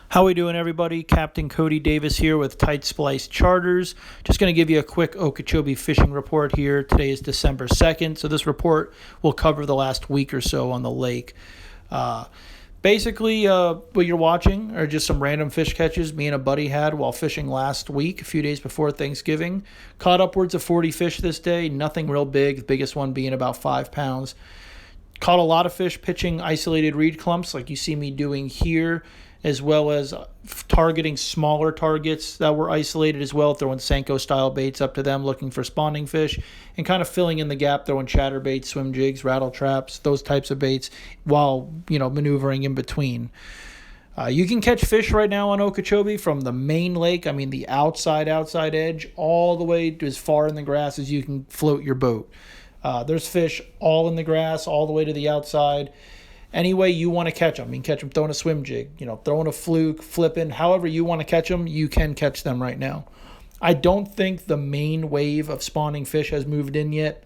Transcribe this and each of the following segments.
How we doing, everybody? Captain Cody Davis here with Tight Splice Charters. Just going to give you a quick Okeechobee fishing report here. Today is December 2nd, so this report will cover the last week or so on the lake. Basically, what you're watching are just some random fish catches me and a buddy had while fishing last week, a few days before Thanksgiving. Caught upwards of 40 fish this day, nothing real big, the biggest one being about 5 pounds. Caught a lot of fish pitching isolated reed clumps like you see me doing here, as well as targeting smaller targets that were isolated as well, throwing Senko-style baits up to them, looking for spawning fish, and kind of filling in the gap, throwing chatterbaits, swim jigs, rattle traps, those types of baits, while maneuvering in between. You can catch fish right now on Okeechobee from the main lake, the outside edge, all the way to as far in the grass as you can float your boat. There's fish all in the grass, all the way to the outside. Any way you want to catch them. You can catch them throwing a swim jig, throwing a fluke, flipping, however you want to catch them, you can catch them right now. I don't think the main wave of spawning fish has moved in yet.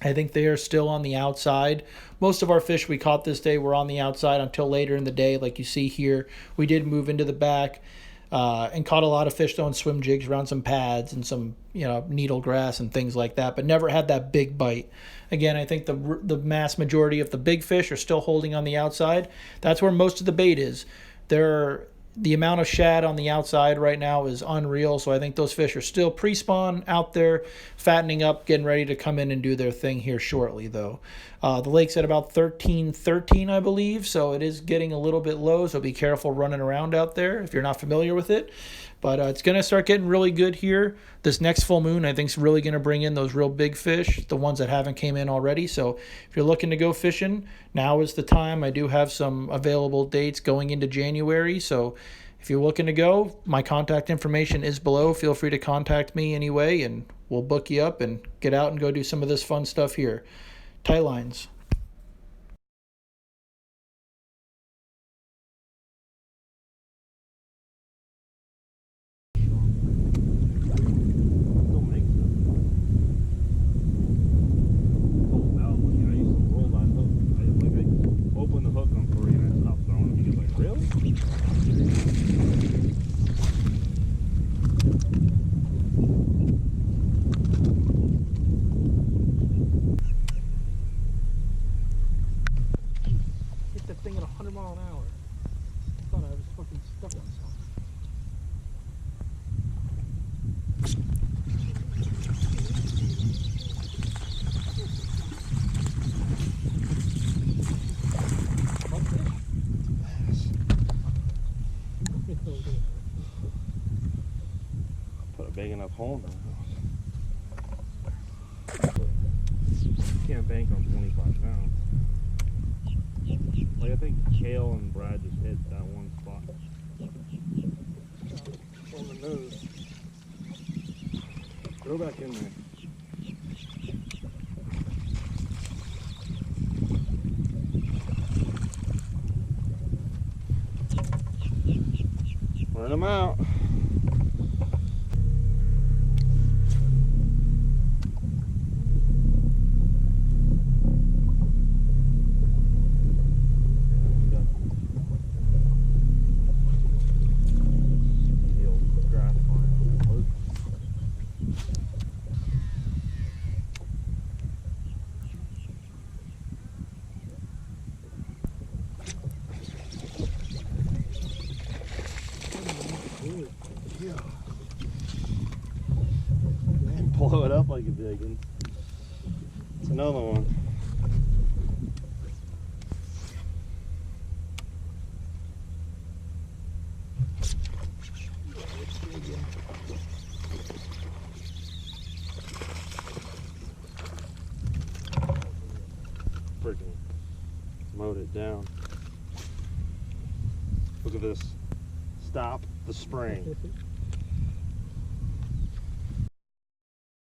I think they are still on the outside. Most of our fish we caught this day were on the outside until later in the day, like you see here. We did move into the back and caught a lot of fish throwing swim jigs around some pads and some needle grass and things like that, but never had that big bite. Again, I think the mass majority of the big fish are still holding on the outside. That's where most of the bait is. The amount of shad on the outside right now is unreal, so I think those fish are still pre-spawn out there, fattening up, getting ready to come in and do their thing here shortly, though. The lake's at about 13, I believe, so it is getting a little bit low, so be careful running around out there if you're not familiar with it. But it's going to start getting really good here. This next full moon, I think, is really going to bring in those real big fish, the ones that haven't came in already. So if you're looking to go fishing, now is the time. I do have some available dates going into January. So if you're looking to go, my contact information is below. Feel free to contact me anyway, and we'll book you up and get out and go do some of this fun stuff here. Tight lines. Thing at 100 miles an hour. I thought I was fucking stuck on something. Put a big enough hole in the house. Can't bank on 25 pounds. Like, I think Kale and Brad just hit that one spot on the nose. Throw back in there. Run them out. And blow it up like a big one. It's another one. Freaking mowed it down. Look at this. Stop the spring.